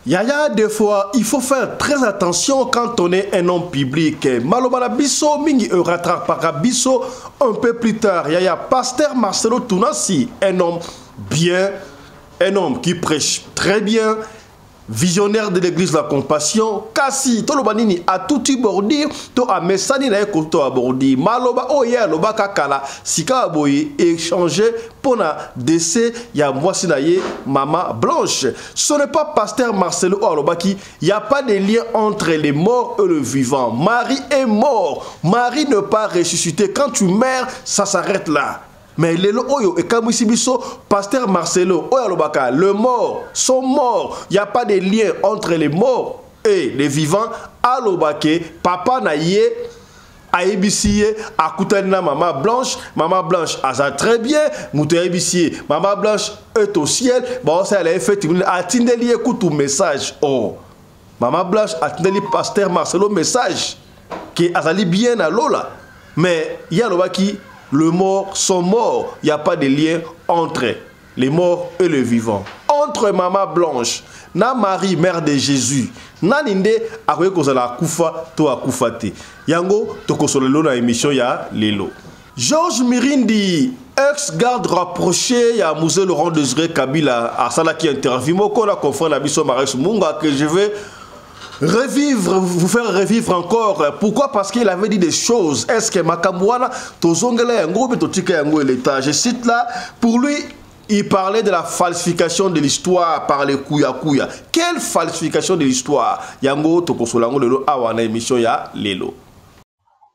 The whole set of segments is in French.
Yaya, des fois, il faut faire très attention quand on est un homme public. Malobana Bisso, Mingi rattrapera Bisso un peu plus tard. Yaya, pasteur Marcelo Tounassi, un homme bien, un homme qui prêche très bien, visionnaire de l'église de la compassion. Kasi, Tolobanini a tout bordi, to a mesani na ekoto abordi. Maloba oye loba kakala, sika aboye échanger pour na décès ya mwasi na ye Maman Blanche. Ce n'est pas pasteur Marcelo Alobaki, il n'y a pas de lien entre les morts et le vivant. Marie est mort, Marie ne pas ressusciter. Quand tu meurs, ça s'arrête là. Mais lelo oyo et kamusibiso pasteur Marcelo Oyalobaka, le mort sont morts. Il n'y a pas de lien entre les morts et les vivants. Alobake papa naye aibisiye akutanina Maman Blanche asa très bien muto aibisiye Maman Blanche est au ciel. Bon ça elle a fait atindeli écoute tout message. Oh Maman Blanche atindeli pasteur Marcelo message qui azali bien à lola. Mais yalobaki le mort sont morts. Il n'y a pas de lien entre les morts et les vivants. Entre Maman Blanche, na Marie, mère de Jésus, na ninde akoye kozala kufa to akufate. Yango to kosolelo na émission ya lelo. Georges Mirindi, ex-garde rapproché ya Musée Laurent Désiré Kabila à Salaki interview moko la confrère na biso Marais Munga que je vais vous faire revivre encore. Pourquoi? Parce qu'il avait dit des choses. Est-ce que Makamouana, Tozongela Yango, Betotika Yango et l'État? Je cite là, pour lui, il parlait de la falsification de l'histoire par les Kouya Kouya. Quelle falsification de l'histoire? Yango, Tokosolango, Lelo, Awana, émission Ya, Lelo.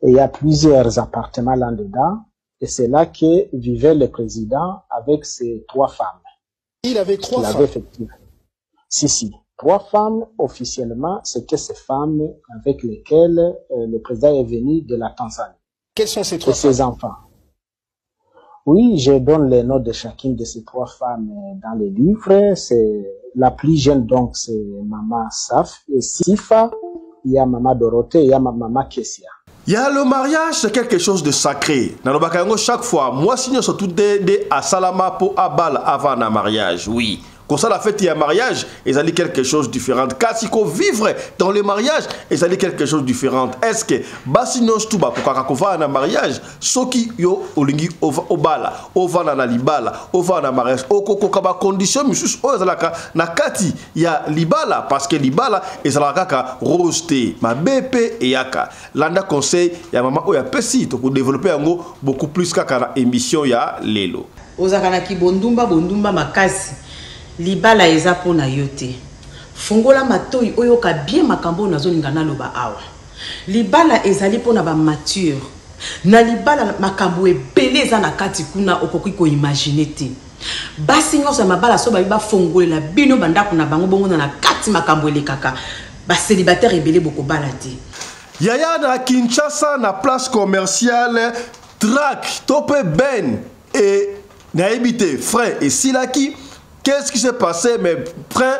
Et il y a plusieurs appartements là-dedans. Et c'est là que vivait le président avec ses 3 femmes. Il avait 3 femmes. Effectivement. Si. 3 femmes, officiellement, c'était ces femmes avec lesquelles le président est venu de la Tanzanie. Quels sont ces 3 femmes? Et ses enfants. Oui, je donne les noms de chacune de ces 3 femmes dans les livres. C'est la plus jeune, donc, c'est Maman Saf et Sifa. Il y a Maman Dorothée, il y a Maman Kessia. Il y a le mariage, c'est quelque chose de sacré. Dans le Bakayango, chaque fois, moi, signe surtout des à Salama pour Abal avant un mariage, oui. Comme ça, la fête, il y a mariage, ils allaient quelque chose de différent. Car si qu'on vivre dans le mariage, ils allaient quelque chose de différent. Est-ce que, Bassinon Stuba, pour qu'on va à un mariage, ceux qui yo olingi obala, ovana na libala, ovana mariage, okoko kaba condition, monsieur, ozalaka na kati, il y a libala, parce que libala, ezalaka roasté, ma BP et yaka. Landa conseil, il y a maman, oya pesi, pour développer un go beaucoup plus qu'à la émission, il y a lelo. Ozakana ki bondumba makasi. Libala eza pona yote. Fungola matoi oyoka bien makambo na zone ngana loba awa. Libala ezali pona ba mature. Na libala makambo ebele eza na kati kuna okoki ko imaginer te. Basi nyonso mabala so ba fongolela bino bandako na bango bongo na kati makambo elekaka. Ba célibataire ebele boko balati. Yaya na Kinshasa na place commerciale Track Topé Ben et na habité Frère et Silaki. Qu'est-ce qui s'est passé? Mais frère,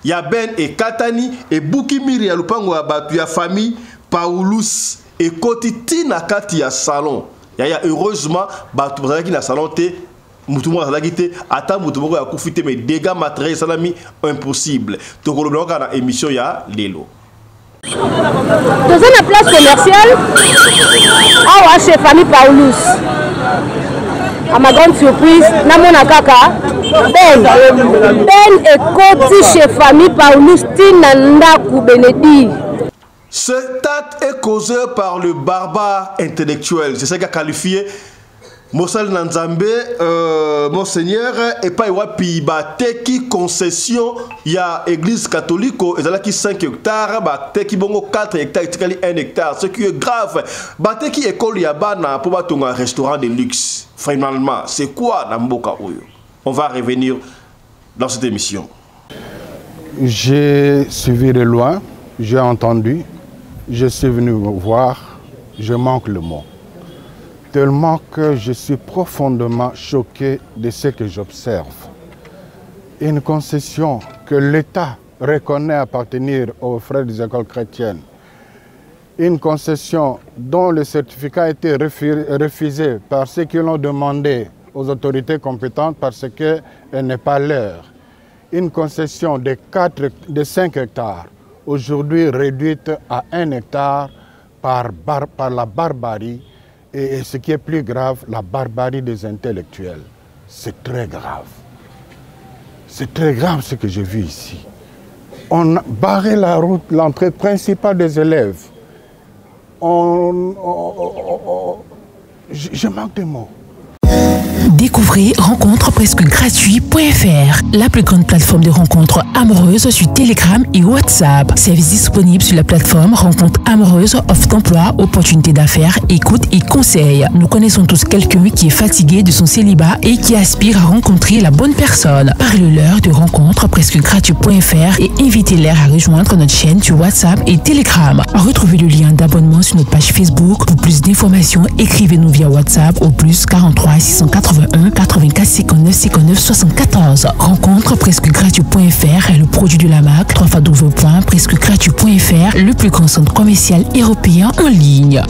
il y a Ben et Katani et Boukimiri à Lupango Abatu, ya famille, Paulus et Kotiti na kati ya salon. Yaya heureusement, Batu Bazaki na salon te, Moutoumou Bazaki te, Ata Moutoumou ya koufite, mais dégâts matériels salami impossible. Tokolo na émission ya Lelo. Dans une place commerciale, à chez famille Paulus. À ma grande surprise, Namona Kaka, Ben et Koti chez famille Paulus Tinanda Koubenedi. Ce acte est causé par le barbare intellectuel. C'est ça qu'a qualifié Mosel Nanzambe, Monseigneur, et pas Iwapi, Teki concession, il y a église catholique, il y a 5 hectares, Teki bongo 4 hectares, 1 hectare, ce qui est grave. Teki école Yabana pour un restaurant de luxe. Finalement, c'est quoi Namboka Oyo? On va revenir dans cette émission. J'ai suivi de loin, j'ai entendu, je suis venu voir, je manque le mot. Tellement que je suis profondément choqué de ce que j'observe. Une concession que l'État reconnaît appartenir aux frères des écoles chrétiennes. Une concession dont le certificat a été refusé par ceux qui l'ont demandé aux autorités compétentes parce qu'elle n'est pas leur. une concession de 5 hectares, aujourd'hui réduite à 1 hectare par la barbarie et ce qui est plus grave, la barbarie des intellectuels. C'est très grave. C'est très grave ce que j'ai vu ici. On a barré la route, l'entrée principale des élèves. Je manque de mots. Découvrez rencontrepresquegratuit.fr, la plus grande plateforme de rencontres amoureuses sur Telegram et WhatsApp. Service disponible sur la plateforme Rencontres amoureuses, offre d'emploi, opportunités d'affaires, écoute et conseils. Nous connaissons tous quelqu'un qui est fatigué de son célibat et qui aspire à rencontrer la bonne personne. Parlez-leur de rencontrepresquegratuit.fr et invitez-les à rejoindre notre chaîne sur WhatsApp et Telegram. Retrouvez le lien d'abonnement sur notre page Facebook. Pour plus d'informations, écrivez-nous via WhatsApp au plus 43 681 84 59 59 74. Rencontrepresquegratuit.fr est le produit de la marque www.presquegratuit.fr, le plus grand centre commercial européen en ligne.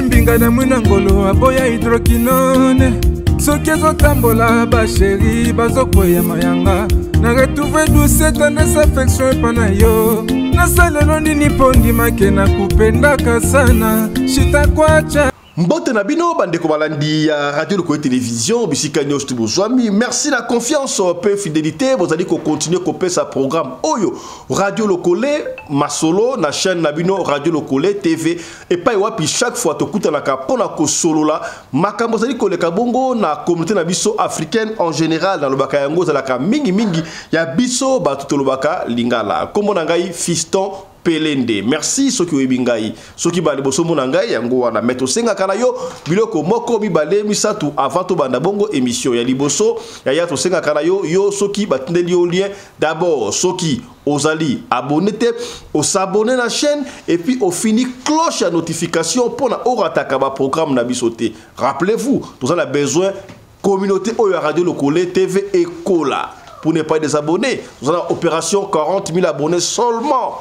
Mbinga na mwina ngolo aboya hydroquinone soki ezotambola basheri bazokwea mayanga na retrouve douce tendresse affection epa na yo nasalelo nini mpo ndimake na kupendaka sana shitakwacha Mbote na bino bandeko balandi ya Radio Lokole Télévision bisika nyos tubozwami. Merci la confiance peu fidélité vous allez continuer couper sa programme Oyo Radio Lokole masolo na chaîne na bino Radio Lokole TV et pas wapi chaque fois to kuta na kapona ko solo la makambo zali koleka bongo na communauté na biso africaine en général dans le baka yango zalaka mingi ya biso ba tutolobaka lingala kombo na ngai Fiston Pelende. Merci soki webingai soki bale bosomo na ngai yango wana meto senga kana yo biloko moko bibale misatu avant to banda bongo émission ya liboso ya to senga kana yo soki batindeli yo lien d'abord soki ozali abonné te o s'abonner la chaîne et puis au fini cloche à notification pour na orataka ba programme na bisoté. Rappelez-vous nous avons besoin communauté Oyo Radio Lokole TV et Kola pour ne pas désabonner. Nous avons opération 40 000 abonnés seulement.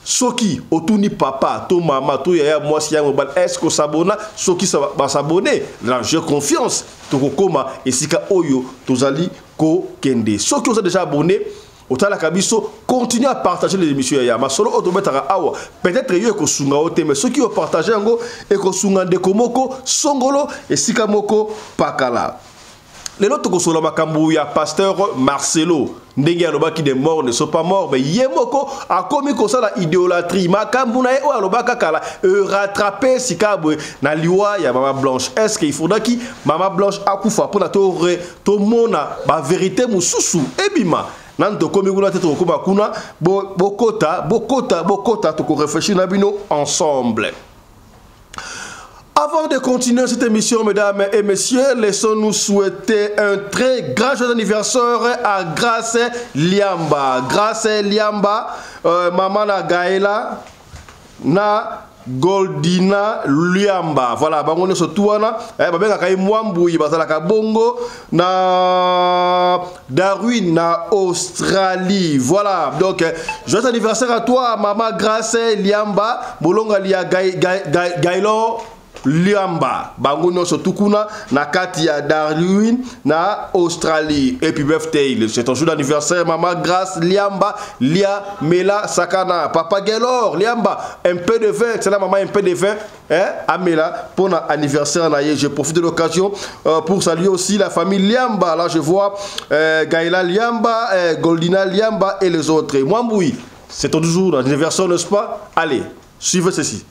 Soki otuni papa to mama to yaya mwasi yango bal est-ce que s'abonner soki ça va s'abonner là j'ai confiance to kokoma esika oyo tozali ko kende soki vous êtes déjà abonné otala kabiso continuez à partager les émissions ya masolo otobetaka awa peut-être yo ko sunga ote mais soki o partager yango e ko sunga ndeko moko songolo esika moko pakala. Les autres sont la makambu ya pasteur Marcelo ndenge alobaki des morts ne sont pas morts mais yemoko a commis comme ça la idolâtrie makambu na o alobaka kala rattraper sikabwe na liwa ya Mama Blanche. Est-ce qu'il faudra qui Mama Blanche akufa pour na to mona ba vérité mususu ebima nanto komi kuna teto ko bakuna bokota to ko réfléchir na bino ensemble. Avant de continuer cette émission, mesdames et messieurs, laissons-nous souhaiter un très grand joyeux anniversaire à Grace Liamba. Grace Liamba, maman na Gaëla, na Goldina Liamba. Voilà, bango so tuana, babenga kai mwambuyi bazalaka bongo na Darwin na Australie. Voilà, donc joyeux anniversaire à toi maman Grace Liamba, bolonga lia Gailo Liamba, bango nyonso tukuna na kati ya Darwin na Australie. Et puis birthday, c'est ton jour d'anniversaire maman Grace Liamba, Lia Mela Sakana, papa Gelor Liamba, un peu de vin, c'est la maman un peu de vin, hein, Amela pour notre anniversaire naïe. Je profite de l'occasion pour saluer aussi la famille Liamba. Là je vois Gaïla Liamba, Goldina Liamba et les autres. Mwamboui, c'est ton jour d'anniversaire, n'est-ce pas? Allez, suivez ceci.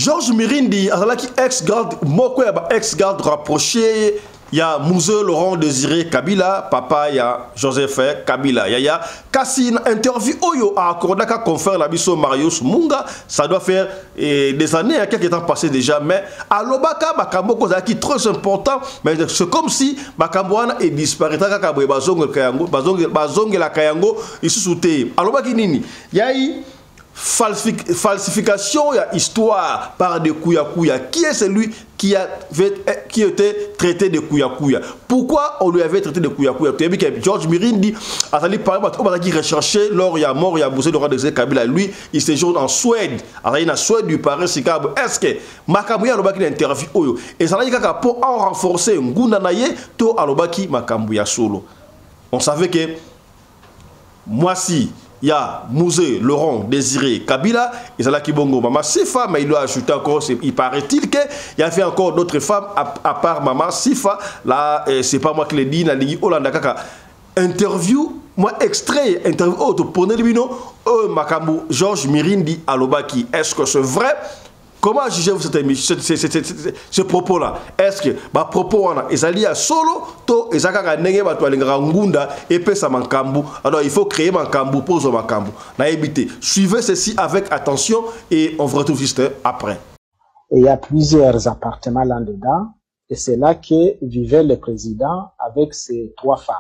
Georges Mirindi, azalaki ex-garde, moko ya ex-garde rapproché, il y a Mouzé Laurent Désiré Kabila, papa il y a Joseph Kabila. Il y a Kassi interview Oyo à Kordaka confère la biso Marius Munga, ça doit faire des années, quelques temps passé déjà, mais à Lobaka Makambo qui est très important, mais c'est comme si Makamboana est disparu. Kakabwe Bazong Kayango, Bazong la Kayango, il se soutait. À Lobaki Nini, il y a eu falsification, il y a histoire par des Kouya. Qui est celui qui était traité de Kouya? Pourquoi on lui avait traité de Kouya? Tu as vu que Georges Mirindi a recherché lors il y a mort, il y a bousé Laurent Désiré Kabila. Lui, il séjourne en Suède. Il a Suède du Paris, est-ce que Makambo ya lobaki interview Oyo et ça a pour renforcer Ngunda Naye to alobaki Makambo ya solo. On savait que moi si il y a Mouzé Laurent Désiré Kabila, et c'est là qui bongo Maman Sifa, mais il doit ajouter encore, il paraît-il qu'il y avait encore d'autres femmes à part Maman Sifa. Là, c'est pas moi qui l'ai dit, Nali Olanda Kaka. Interview, moi extrait, interview, oh, tu prenez le bino, Makambo, Georges Mirindi Alobaki. Est-ce que c'est vrai? Comment jugez-vous ce propos-là? Est-ce que ma propos est allié à solo, to ezaka nenge ba toalinga ngunda et pesa mankambu. Alors il faut créer mankambu pour mankambu. Na éviter. Suivez ceci avec attention et on vous retrouve juste après. Et il y a plusieurs appartements là-dedans et c'est là que vivait le président avec ses 3 femmes.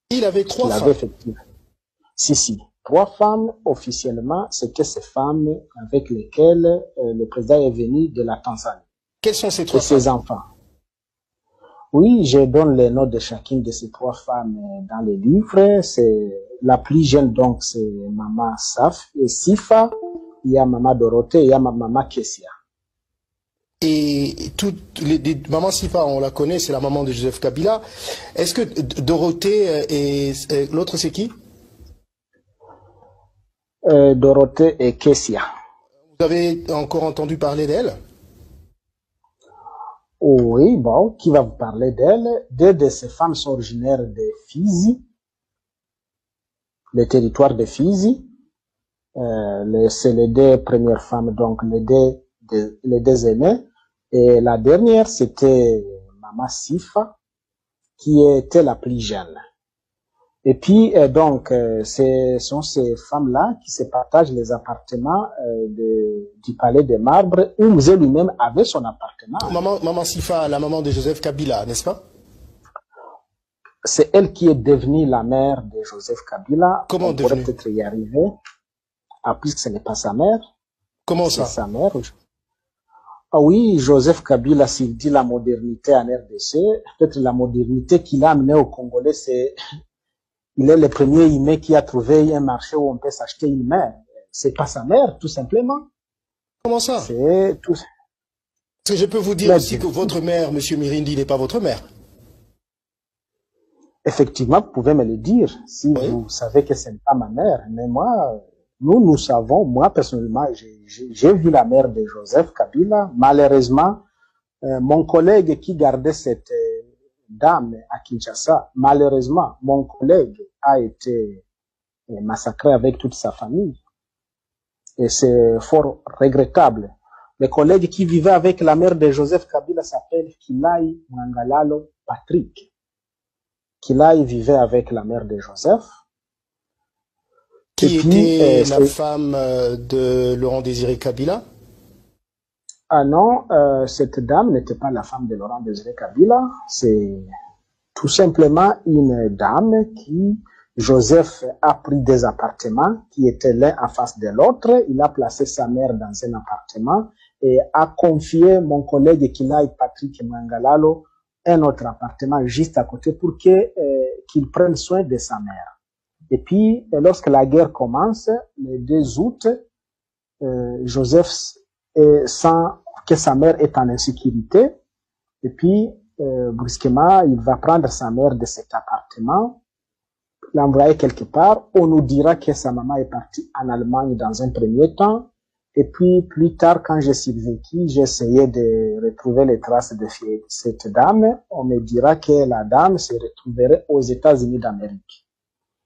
Il avait 3 femmes. Si. 3 femmes, officiellement, c'était ces femmes avec lesquelles le président est venu de la Tanzanie. Quels sont ces 3 femmes? Et ses enfants. Oui, je donne les noms de chacune de ces 3 femmes dans les livres. C'est la plus jeune, donc, c'est Maman Saf et Sifa. Il y a Maman Dorothée, il y a Maman Kessia. Et toutes les Maman Sifa, on la connaît, c'est la maman de Joseph Kabila. Est-ce que Dorothée et l'autre, c'est qui? Dorothée et Kessia. Vous avez encore entendu parler d'elle? Oui, bon, qui va vous parler d'elle? 2 de ces femmes sont originaires de Fizi, le territoire de Fizi. C'est les 2 premières femmes, donc les deux aînées. Et la dernière, c'était Maman Sifa, qui était la plus jeune. Et puis, donc, ce sont ces femmes-là qui se partagent les appartements du Palais des Marbres, où Mouzé lui-même avait son appartement. Maman Sifa, la maman de Joseph Kabila, n'est-ce pas? C'est elle qui est devenue la mère de Joseph Kabila. Comment devenue? On pourrait peut-être y arriver. Ah, puisque ce n'est pas sa mère. Comment ça? C'est sa mère. Ah oui, Joseph Kabila, s'il dit la modernité en RDC, peut-être la modernité qu'il a amenée au Congolais, c'est... Il est le premier humain qui a trouvé un marché où on peut s'acheter une mère. C'est pas sa mère, tout simplement. Comment ça? C'est tout. Parce que je peux vous dire aussi que votre mère, Monsieur Mirindi, n'est pas votre mère. Effectivement, vous pouvez me le dire si vous savez que ce n'est pas ma mère. Mais moi, nous savons, moi personnellement, j'ai vu la mère de Joseph Kabila. Malheureusement, mon collègue qui gardait cette dame à Kinshasa, malheureusement, mon collègue a été massacré avec toute sa famille. Et c'est fort regrettable. Le collègue qui vivait avec la mère de Joseph Kabila s'appelle Kilai Mwangalalo Patrick. Kilai vivait avec la mère de Joseph. Qui était la femme de Laurent Désiré Kabila? Ah non, cette dame n'était pas la femme de Laurent Désiré Kabila. C'est tout simplement une dame qui, Joseph a pris des appartements qui étaient l'un en face de l'autre. Il a placé sa mère dans un appartement et a confié mon collègue Kilai Patrick Mwangalalo un autre appartement juste à côté pour qu'il prenne soin de sa mère. Et puis, lorsque la guerre commence, le 2 août, Joseph sent que sa mère est en insécurité. Et puis, brusquement, il va prendre sa mère de cet appartement, l'envoyer quelque part. On nous dira que sa maman est partie en Allemagne dans un premier temps. Et puis, plus tard, quand j'ai survécu, j'ai essayé de retrouver les traces de cette dame. On me dira que la dame se retrouverait aux États-Unis d'Amérique.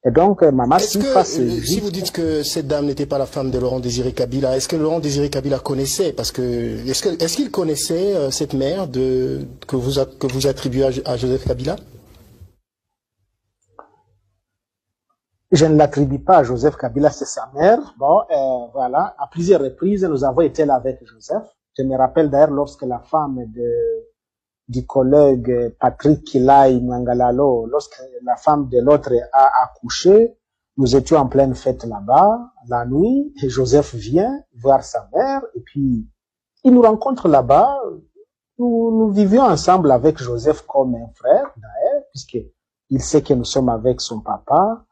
Et donc, Maman Sifa, si vous dites que cette dame n'était pas la femme de Laurent Désiré Kabila, est-ce que Laurent Désiré Kabila connaissait, parce que est-ce qu'il connaissait cette mère que vous attribuez à Joseph Kabila? Je ne l'attribue pas à Joseph Kabila, c'est sa mère. Bon, voilà, à plusieurs reprises, nous avons été là avec Joseph. Je me rappelle d'ailleurs lorsque la femme du collègue Patrick Kilai Mangalalo, lorsque la femme de l'autre a accouché, nous étions en pleine fête là-bas, la nuit, et Joseph vient voir sa mère, et puis il nous rencontre là-bas. Nous vivions ensemble avec Joseph comme un frère, d'ailleurs, puisqu'il sait que nous sommes avec son papa,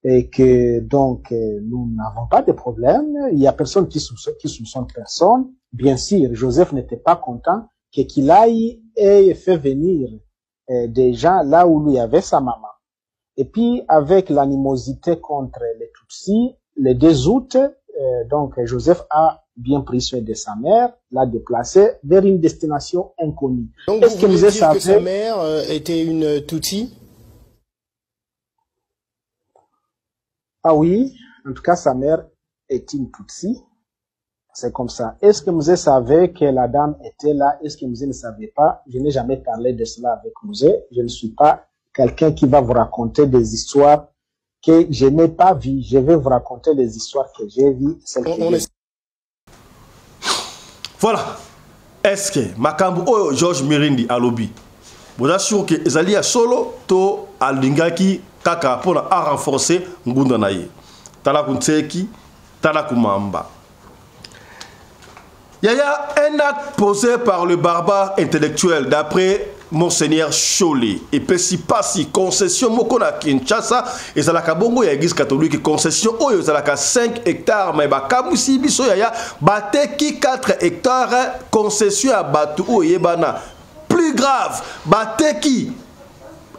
et que donc nous n'avons pas de problème. Il y a personne qui soupçonne personne. Bien sûr, Joseph n'était pas content que Kilai ait fait venir des gens là où il y avait sa maman. Et puis, avec l'animosité contre les Tutsis, le 2 août, donc Joseph a bien pris soin de sa mère, l'a déplacée vers une destination inconnue. Donc, vous voulez dire que sa mère était une Tutsi? Ah oui, en tout cas, sa mère est une Tutsi. C'est comme ça. Est-ce que Mouzé savait que la dame était là? Est-ce que Mouzé ne savait pas? Je n'ai jamais parlé de cela avec Mouzé. Je ne suis pas quelqu'un qui va vous raconter des histoires que je n'ai pas vues. Je vais vous raconter des histoires que j'ai vues. Voilà. Est-ce que Makambu Oyo George Mirindi alobi? Vous assurez que Ezali a solo to alingaki kaka pour renforcer ngunda naye. Tala kunseki, tala kumamba. Il y a un acte posé par le barbare intellectuel d'après Monseigneur Cholé. Et puis si pas si concession mokona Kinshasa et zalaka bongo ya église catholique concession oyo zalaka 5 hectares mais ba kamusi biso ya bateki 4 hectares concession à batu oyebana. Plus grave, bateki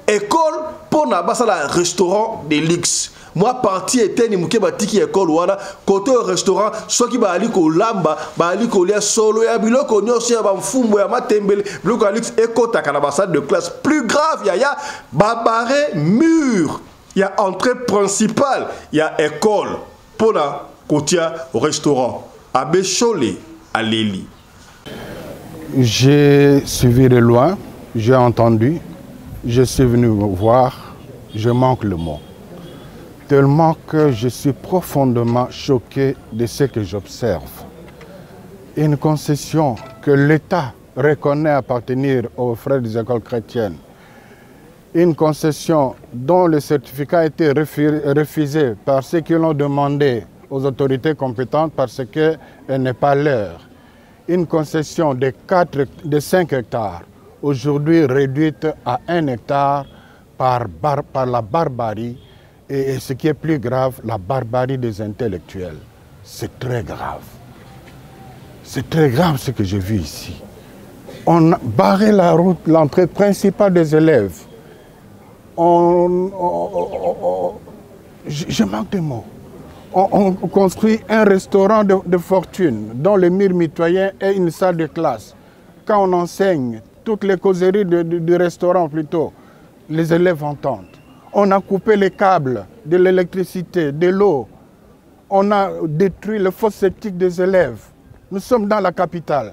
école pour na basala restaurant de luxe. Moi parti était ni muke batiki école wana côté au restaurant soit qui ba ali ko lamba ba ali ko lia solo ya biloko nyonso ya ba mfumbo ya matembele biloko luxe ekota kana basade de classe. Plus grave ya babare mur, il y a entrée principale, il y a école pour na kotia au restaurant Abbé Cholé à Lili. J'ai suivi de loin, j'ai entendu, je suis venu voir, je manque le mot. Tellement que je suis profondément choqué de ce que j'observe. Une concession que l'État reconnaît appartenir aux frères des écoles chrétiennes. Une concession dont le certificat a été refusé par ceux qui l'ont demandé aux autorités compétentes parce qu'elle n'est pas leur. Une concession de 5 hectares, aujourd'hui réduite à 1 hectare par la barbarie. Et ce qui est plus grave, la barbarie des intellectuels. C'est très grave. C'est très grave ce que j'ai vu ici. On a barré la route, l'entrée principale des élèves. Je manque de mots. On construit un restaurant de fortune dont le mur mitoyen est une salle de classe. Quand on enseigne toutes les causeries du restaurant plutôt, les élèves entendent. On a coupé les câbles de l'électricité, de l'eau. On a détruit le fosse septique des élèves. Nous sommes dans la capitale.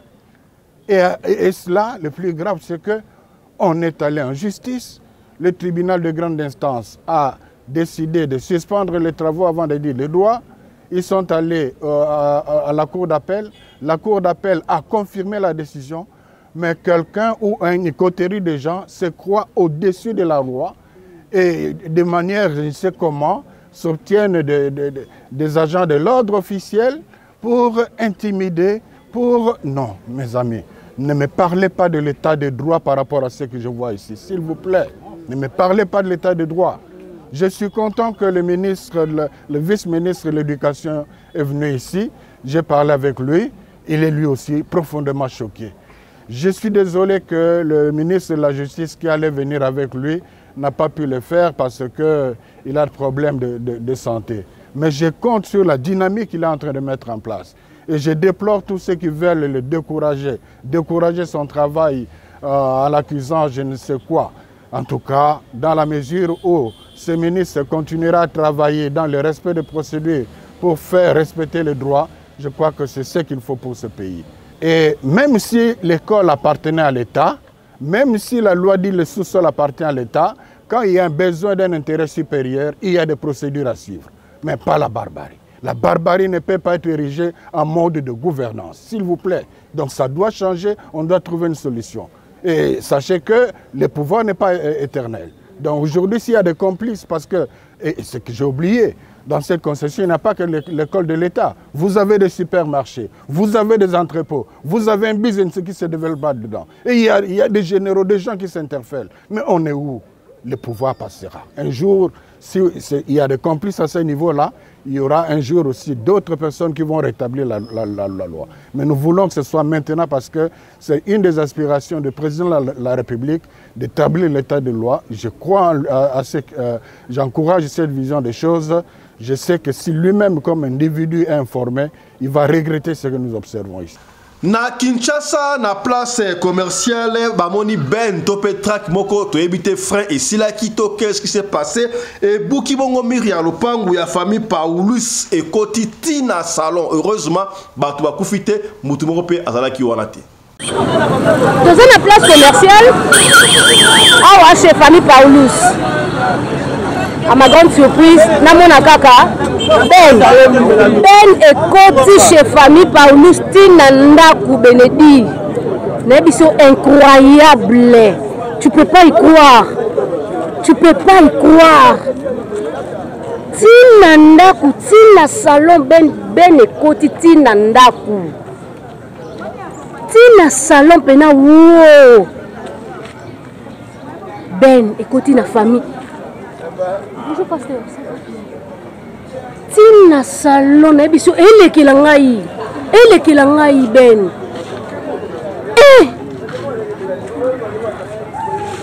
Et cela, le plus grave, c'est qu'on est allé en justice. Le tribunal de grande instance a décidé de suspendre les travaux avant de dire le droit. Ils sont allés à la cour d'appel. La cour d'appel a confirmé la décision. Mais quelqu'un ou une coterie de gens se croit au-dessus de la loi. Et de manière, je ne sais comment, s'obtiennent des agents de l'ordre officiel pour intimider, pour... Non, mes amis, ne me parlez pas de l'état de droit par rapport à ce que je vois ici, s'il vous plaît. Ne me parlez pas de l'état de droit. Je suis content que le vice-ministre de l'Éducation est venu ici. J'ai parlé avec lui, il est lui aussi profondément choqué. Je suis désolé que le ministre de la Justice qui allait venir avec lui n'a pas pu le faire parce qu'il a des problèmes de santé. Mais je compte sur la dynamique qu'il est en train de mettre en place. Et je déplore tous ceux qui veulent le décourager son travail en l'accusant je ne sais quoi. En tout cas, dans la mesure où ce ministre continuera à travailler dans le respect des procédures pour faire respecter les droits, je crois que c'est ce qu'il faut pour ce pays. Et même si l'école appartenait à l'État, même si la loi dit que le sous-sol appartient à l'État, quand il y a un besoin d'un intérêt supérieur, il y a des procédures à suivre, mais pas la barbarie. La barbarie ne peut pas être érigée en mode de gouvernance, s'il vous plaît. Donc ça doit changer, on doit trouver une solution. Et sachez que le pouvoir n'est pas éternel. Donc aujourd'hui, s'il y a des complices, parce que, et ce que j'ai oublié, dans cette concession, il n'y a pas que l'école de l'État. Vous avez des supermarchés, vous avez des entrepôts, vous avez un business qui se développe dedans. Et il y a des généraux, des gens qui s'interfèrent. Mais on est où? Le pouvoir passera. Un jour, s'il y a des complices à ce niveau-là, il y aura un jour aussi d'autres personnes qui vont rétablir la loi. Mais nous voulons que ce soit maintenant parce que c'est une des aspirations du président de la République d'établir l'état de loi. Je crois j'encourage cette vision des choses. Je sais que si lui-même, comme individu, est informé, il va regretter ce que nous observons ici. Na Kinshasa, na place commerciale, bamoni ben topé track moko to éviter frein et si la kito qu'est-ce qui s'est passé et Buki bongo miri à lopangu ya famille Paulus et Kotitina salon heureusement batu bakufite mutu moko pe azalaki wanate. Dans une place commerciale, awa chez famille Paulus. À ma grande surprise, namona kaka Ben et Koti chez famille Paulus Tinanda Koubenedi. Nebiso incroyable. Tu peux pas y croire. Tu peux pas y croire. Tinanda Kou Tina salon Ben et Koti Tinanda Kou. Tina salon pena wow. Ben et Koti na famille. Bonjour pasteur. Tina salon na biso elekela ngai Ben.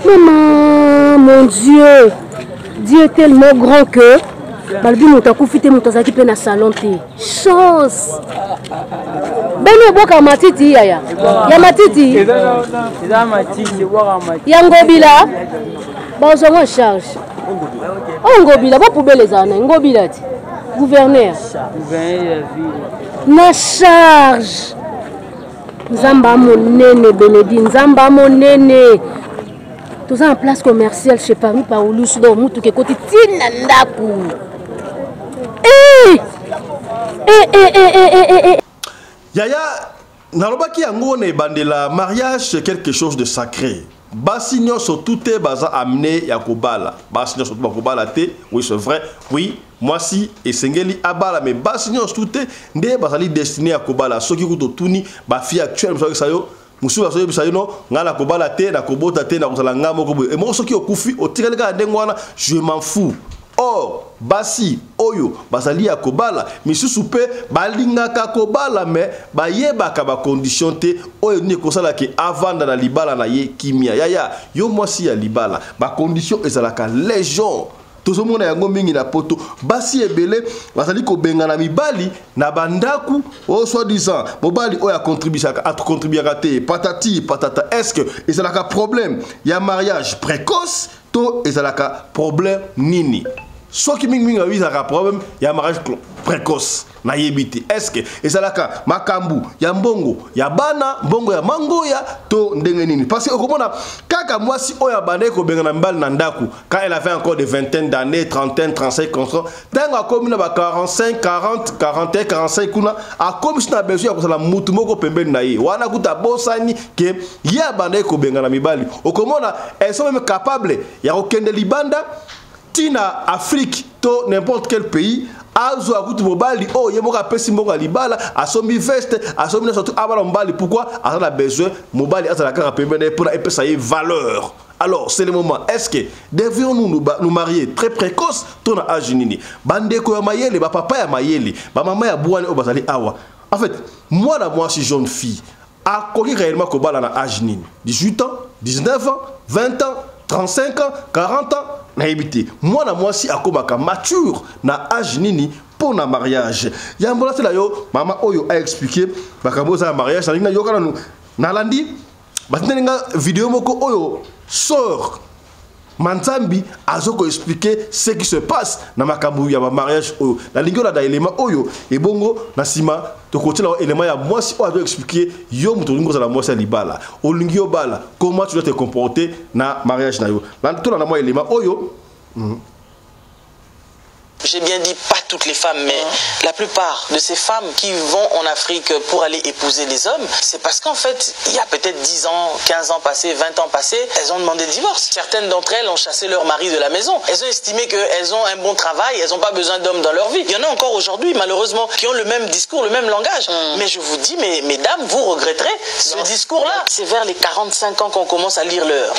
Maman, mon Dieu. Dieu est tellement grand que balbi muta kufite muta zaki pe na salon te. Chance. Ben boka matiti ya matiti. Eza matiti boka matiti. Ya ngobila. Bazonga charge. Oh ngobila ba poubelle ezana ngobila ti. Gouverneur. Na charge. Nzamba monene Benedi, Nzamba monene. Tous en place commerciale chez Paris Paulus do mutu ke koti tina ndaku. Yaya nalobaki yango ne bandela mariage c'est quelque chose de sacré. Basignon surtout te baza amené yakobala. Basignon surtout bakobala te, oui c'est vrai, oui. Moi si et sengeli abala mais basignon surtout te nde bazali destiné yakobala. Soki kuto tuni ba fille actuelle mso sayo musu baso bisayo no ngala kobala te na kobota te na kozala ngamo ko et moi soki okufi otikaleka ndengwana je m'en fous. Or basi oyo bazali yakobala misusu pe balingaka kobala mais bayebaka ba condition te oyo ni kosala ke avant na libala na ye kimia yaya yo mwasi ya libala ba condition ezalaka légion tout monde yango mingi na poto basi ebele bazali ko benga na mibali na bandaku o soit disant mobali oyo contribuaka te patati patata est-ce que ezalaka problème ya mariage précoce to ezalaka problème nini soki mingi wizaka problème ya mariage précoce na yebiti est-ce que ezalaka makambu ya mbongo ya bana mbongo ya mangoya to ndenge nini parce que okomona kaka mwasi oya bande ko benga na mbali na ndaku quand elle avait encore des vingtaines d'années, trentaine, 35 ans tanga komi na ba 45, 40, 41, 45 kuna akomi sina besoin ya kosala mutu moko pembeni na ye wana kuta bosani ke ya bande ko benga na mibali okomona elles sont même capables ya kokende libanda tina Afrique to n'importe quel pays azo akutu mobali oh yemoka pesi mbongo libala asombi veste asombi surtout abala mbali pourquoi a la besoin mobali azala kaka pembene pour epesa ye valeur. Alors c'est le moment est-ce que devions-nous nous marier très précoce ton âge nini bandeko ya mayele ba papa ya mayele ba mama ya bouane o bazali awa en fait moi si jeune fille a koki réellement ko bala na âge nini 18 ans 19 ans 20 ans 35 ans 40 ans na habité moi si akomaka mature na âge nini pour na mariage yambola c'est là yo mama oyo a expliqué bakambo za mariage na yokana nu na landi batinga vidéo moko oyo sort Manzambi azoko expliquer ce qui se passe na makambu ya mariage oyo na lingo na da élément oyo et bongo na sima to côté là élément ya moi si on doit expliquer yo muto lingo za la moi c'est libala o lingio bala comment tu dois te comporter na mariage na yo na tout na moi élément oyo. J'ai bien dit pas toutes les femmes, mais la plupart de ces femmes qui vont en Afrique pour aller épouser les hommes, c'est parce qu'en fait, il y a peut-être 10 ans, 15 ans passés, 20 ans passés, elles ont demandé le divorce. Certaines d'entre elles ont chassé leur mari de la maison. Elles ont estimé qu'elles ont un bon travail, elles n'ont pas besoin d'hommes dans leur vie. Il y en a encore aujourd'hui, malheureusement, qui ont le même discours, le même langage. Mais je vous dis, mesdames, vous regretterez ce discours-là. C'est vers les 45 ans qu'on commence à lire l'heure.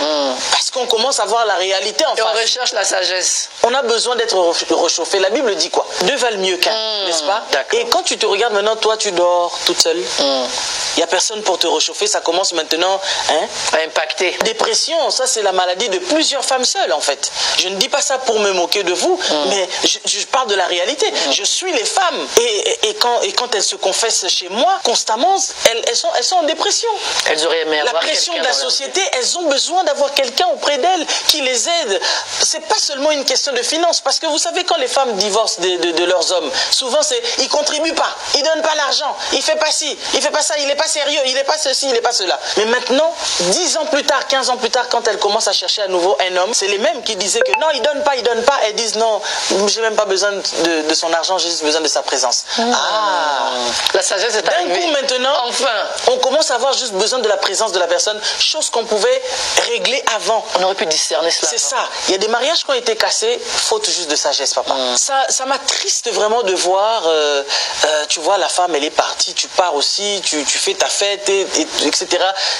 Parce qu'on commence à voir la réalité en face. Et on recherche la sagesse. On a besoin d'être réchauffé. La Bible dit quoi? Deux valent mieux qu'un, n'est-ce pas? Et quand tu te regardes maintenant, toi tu dors toute seule. Il n'y a personne pour te réchauffer, ça commence maintenant à impacter. Dépression, ça c'est la maladie de plusieurs femmes seules en fait. Je ne dis pas ça pour me moquer de vous, mais je parle de la réalité. Je suis les femmes et quand elles se confessent chez moi, constamment, elles sont en dépression. Elles auraient aimé avoir la pression de la société, elles ont besoin d'avoir quelqu'un auprès d'elles qui les aide. C'est pas seulement une question de finances, parce que vous savez quand les femmes divorcent de leurs hommes, souvent c'est ils contribuent pas, ils donnent pas l'argent, il fait pas ci, il fait pas ça, il est pas sérieux, il est pas ceci, il est pas cela. Mais maintenant, 10 ans plus tard, 15 ans plus tard, quand elles commencent à chercher à nouveau un homme, c'est les mêmes qui disaient que non, il donne pas, elles disent non, j'ai même pas besoin de son argent, j'ai juste besoin de sa présence. La sagesse est arrivée. D'un coup maintenant, on commence à avoir juste besoin de la présence de la personne, chose qu'on pouvait régler avant. On aurait pu discerner cela. C'est ça. Il y a des mariages qui ont été cassés, faute juste de sagesse, papa. Ça m'attriste vraiment de voir, tu vois, la femme, elle est partie, tu pars aussi, tu fais ta fête, etc.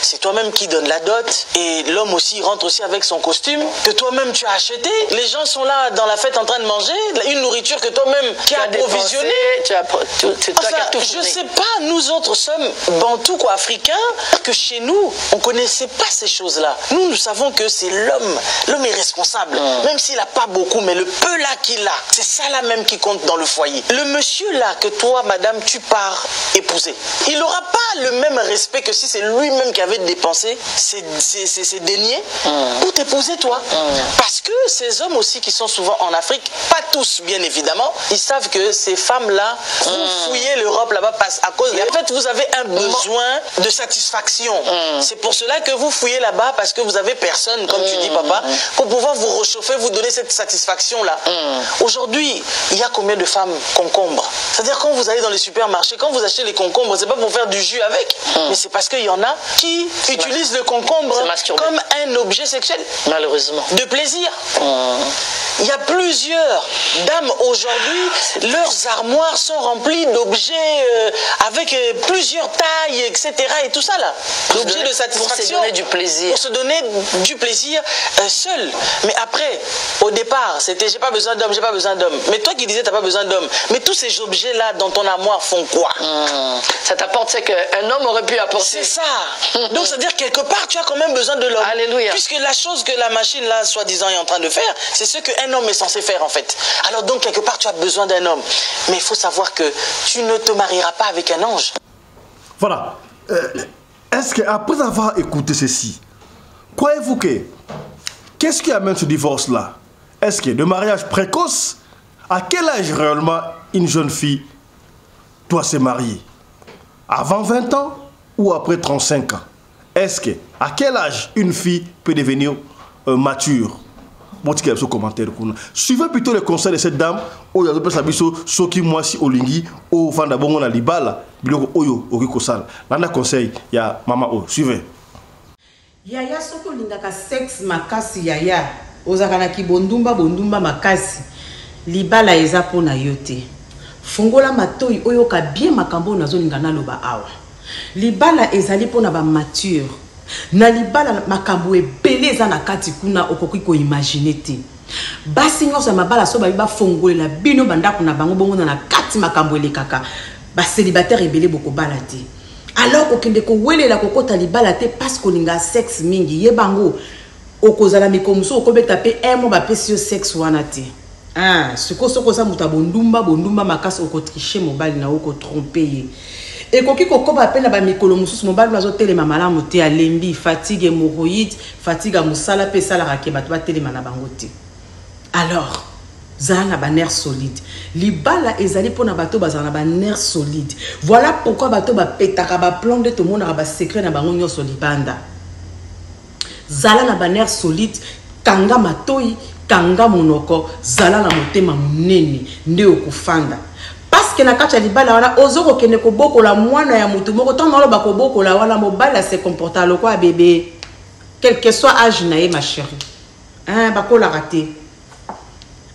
C'est toi-même qui donne la dot. Et l'homme aussi rentre aussi avec son costume que toi-même tu as acheté. Les gens sont là dans la fête en train de manger, une nourriture que toi-même tu as approvisionnée. Je sais pas, nous autres sommes bantous, quoi, africains, que chez nous, on connaissait pas ces choses-là. Nous savons que c'est l'homme. L'homme est responsable, même s'il n'a pas beaucoup, mais le peu là qu'il a, c'est ça là même qui compte dans le foyer. Le monsieur là que toi, madame, tu pars épouser, il n'aura pas le même respect que si c'est lui-même qui avait dépensé ses deniers pour t'épouser toi. Parce que ces hommes aussi qui sont souvent en Afrique, pas tous bien évidemment, ils savent que ces femmes-là vont fouiller l'Europe là-bas à cause de... En fait, vous avez un besoin de satisfaction. C'est pour cela que vous fouillez là-bas, parce que vous avez personne, comme tu dis papa, pour pouvoir vous réchauffer, vous donner cette satisfaction-là. Aujourd'hui, il y a combien de femmes concombres? C'est-à-dire quand vous allez dans les supermarchés, quand vous achetez les concombres, c'est pas pour faire du jus avec, mais c'est parce qu'il y en a qui utilisent le concombre comme un objet sexuel. Malheureusement. De plaisir. Il y a plusieurs dames aujourd'hui, leurs armoires sont remplies d'objets avec plusieurs tailles, etc. et tout ça là. D'objets de satisfaction. Pour se donner du plaisir. Pour se donner du plaisir seul. Mais après, au départ, c'était j'ai pas besoin d'homme, j'ai pas besoin d'homme. Mais toi qui disais t'as pas besoin d'homme, mais tous ces objets là dans ton armoire font quoi? Ça t'apporte ce qu'un homme aurait pu apporter. C'est ça. Donc c'est-à-dire quelque part tu as quand même besoin de l'homme. Alléluia. Puisque la chose que la machine là soi-disant est en train de faire, c'est ce qu'un homme est censé faire en fait. Alors donc quelque part tu as besoin d'un homme. Mais il faut savoir que tu ne te marieras pas avec un ange. Voilà. Est-ce qu'après avoir écouté ceci, croyez-vous que qu'est-ce qui amène ce divorce-là? Est-ce que le mariage précoce? À quel âge réellement une jeune fille doit se marier? Avant 20 ans ou après 35 ans? Est-ce que à quel âge une fille peut devenir mature? Suivez plutôt le conseil de cette dame. Soki mwasi olingi o fanda bongo na libala biloko oyo okikosala. Nana conseil ya mama o. Suivez. Yaya soko lingaka sexe makasi yaya. Ozaka na kibondumba bondumba makasi. Libala eza pona yote. Fungola matoi oyo ka bien makambo nazolinga na loba awa. Libala ezali pona ba mature. Na libala makambo ebele eza na kati kuna okoki ko imaginer te. Basi nyonso mabala so ba fongolela bino bandako na bango bongo na kati makambo elekaka. Ba célibataire ebele boko bala te. Alors okende ko welela kokota libala te parce que linga sexe mingi yebango okozala mikomso okobeta pe emo ba pesio sexe wana te. Ah, soko soko sa muta bondumba makasi okotricher mobali na oko tromper. Et koki kokoba pe na ba mikolo mususu mobali bazo telema malamu te alembi fatigue hémorroïde fatigue à musala pe sala rake bato ba telema na bango te. Alors zala na ba nerf solide libala ezali pona bato bazala na ba nerf solide. Voilà pourquoi bato ba petaka ba plan de tout monde na ba secret na bango nyonso libanda. Zala na ba nerf solide kanga matoi kanga monoko zala na motema munene nde okufanda. Parce que na kacha libala wana ozoko kene ko bokola mwana ya mutu moko tant na ba ko bokola wana mobala se comporta lokwa bébé quel que soit âge na ye ma chérie hein bakola raté.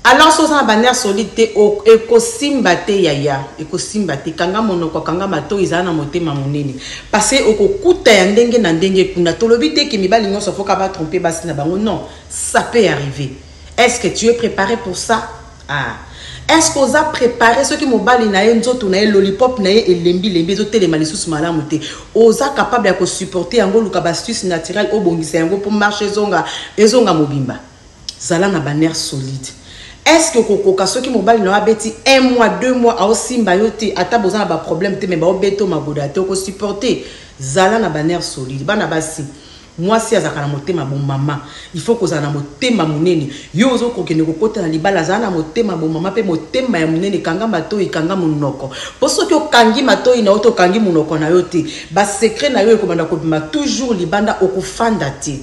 Alors so ça ba nerf solide te ekosimba te yaya ekosimba te kanga monoko kanga mato izana na motema munene parce que okokuta ya ndenge na ndenge kuna tolobi te ki mibali nyonso foka ba tromper basi na bango non ça peut arriver. Est-ce que tu es préparé pour ça? Ah. Est-ce qu'on a préparé ceux qui m'ont bali na nzoto na lollipop na et lembi zo télé malisusu malamu te. Oza capable de supporter yango luka astuce naturelle au bongisa yango pour marcher ezonga mobimba. Zala na banner solide. Est-ce que kokoka ceux qui m'ont bali na beti 1 mois 2 mois a simba yote ata bozana ba problème te mais ba obeto magoda te ko supporter. Zala na banner solide. Bana basi moi si azaka na motema bon maman il faut que za na motema munene yo ozo kokene kokota na libala za na motema bon maman pe motema ya munene kanga matoi kanga munoko poso ki okangi matoi na oto kangi munoko na yote ba secret na yo ekomanda ko bima toujours libanda okufanda te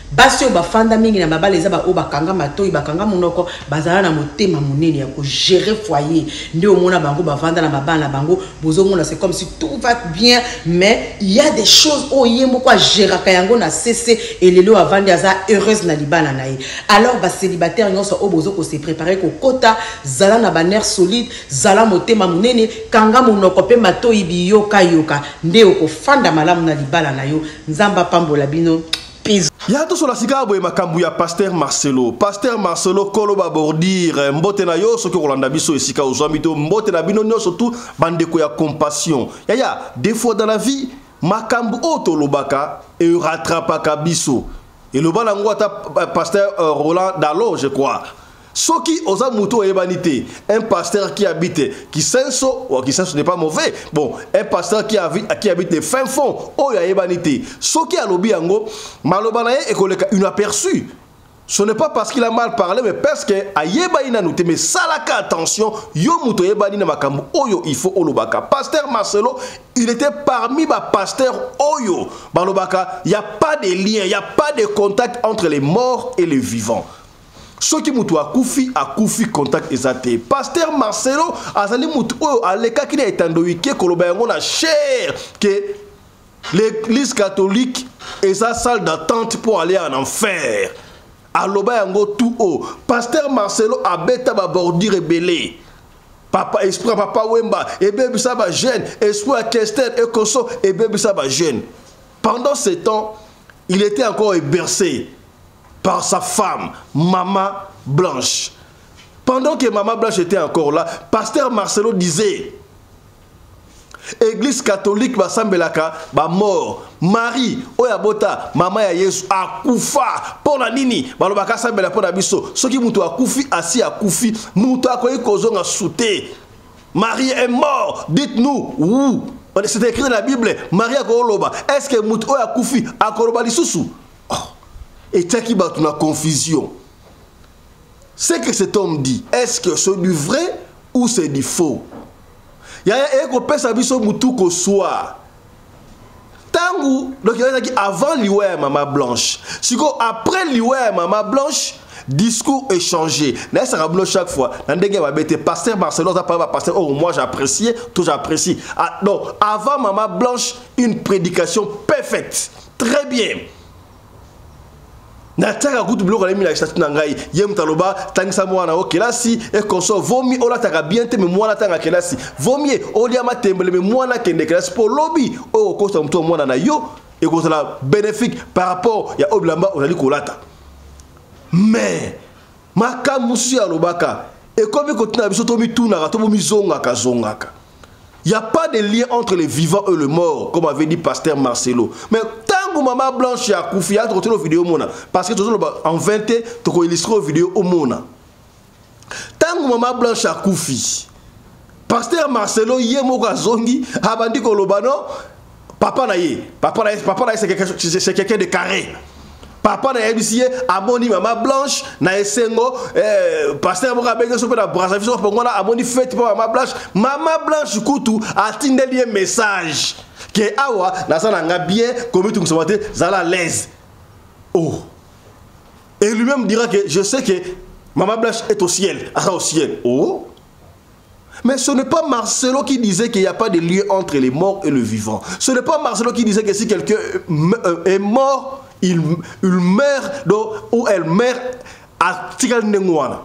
basi o bafanda mingi na babale za ba o bakanga matoi bakanga munoko bazala na motema munene ya ko gérer foyer nde o mona bango bavanda na babana bango bozo mona c'est comme si tout va bien mais il y a des choses o yemo kwa gérer kayango na cessé et lelo avandi aza heureuse na libana na ye. Alors ba célibataire nyonso o bozo ko se préparer ko kota zala na baner solide zala motema munene kanga munoko pe matoi biyoka yoka nde o ko fanda malamu na libala na yo nzamba pambola bino. Ya to sur la sikabo e makambu ya Pasteur Marcelo koloba bordir mbote na yo soki kolanda biso esika ozwami to mbote na bino nyonso tout bandeko ya compassion ya des fois dans la vie makambu oto lobaka e rattrapaka biso et le bala ngota Pasteur Roland Dalo je crois. Soki oza muto ebanité, un pasteur qui habite Kisenso n'est pas mauvais. Bon, un pasteur qui habite les fins fonds, oya ebanité. Soki alobi yango, malobana e koleka une aperçu. Ce n'est pas parce qu'il a mal parlé, mais parce que ayeba ina noté. Mais salaka attention, yo muto ebani na makambu oyo il faut olobaka. Pasteur Marcelo, il était parmi les pasteurs oyo. Balobaka, il y a pas de lien, il y a pas de contact entre les morts et les vivants. Ce qui mutu akufi contact ezate. Pasteur Marcelo azali mutu oyo aleka kina etandoike koloba yango na cher que l'église catholique est sa salle d'attente pour aller en enfer. Aloba yango tout haut. Pasteur Marcelo abeta ba bordir rebellé. Papa esprit papa Wemba et bébé ça va jeune, esprit Kester et Koso et bébé ça va jeune. Pendant ce temps, il était encore bercé par sa femme, Maman Blanche. Pendant que Maman Blanche était encore là, Pasteur Marcelo disait, Église catholique basambelaka ba mort. Marie oyabota mama ya Yesu akufa pona nini balobaka sambela pona biso soki mutu akufi asi akufi mutu akoyi kozonga souté. Marie est mort. Dites-nous où. C'est écrit dans la Bible. Marie akoloba. Est-ce que mutu akufi akoloba lisusu? Et taki batuna confusion. C'est que cet homme dit, est-ce que c'est du vrai ou c'est du faux? Il y a un peu de biso mutu ko soir. Tangu, donc il y a qui avant l'Ioué Maman Blanche. Si après l'Ioué Maman Blanche, discours échangé. Là ça rablo chaque fois. Nandenge va bête Pasteur Marcelo ça pas pasteur. Oh moi j'apprécie, tout j'apprécie. Ah, non, avant Maman Blanche, une prédication parfaite. Très bien. Nataka kutu bloko la mi la statut nangai yem taloba tangisa mwana o kelasi e konso vomi ola taka bien te me mwana tanga kelasi vomi olia matembele me mwana kende kelasi po lobby o kosta mto mwana na yo e kosta la bénéfique par rapport ya oblamba ozali kolata mais makamusu ya lobaka e komi kotina biso to mi tuna to mi zonga ka zongaka. Il n'y a pas de lien entre les vivants et les morts, comme avait dit Pasteur Marcelo. Mais tant que Maman Blanche a Koufi, a trouvé la vidéo parce que en 20 ans, tu as illustré la vidéo au Mona. Tant que Maman Blanche a Koufi, Pasteur Marcelo Yemoko Zongi abandi kolobano papa na ye c'est quelqu'un de carré. Papa na yebisiye amoni maman blanche na esengo pasteur Moka benga sope na Brazzaville so pongona amoni fête pour maman blanche kutu atindeli un message que awa na sana nga bien comme tout somate zala l'aise. Oh. Et lui-même dira que je sais que maman blanche est au ciel, au ciel. Oh. Mais ce n'est pas Marcelo qui disait qu'il n'y a pas de lien entre les morts et le vivant. Ce n'est pas Marcelo qui disait que si quelqu'un est mort, il meurt ou elle meurt à Tigalnengwana.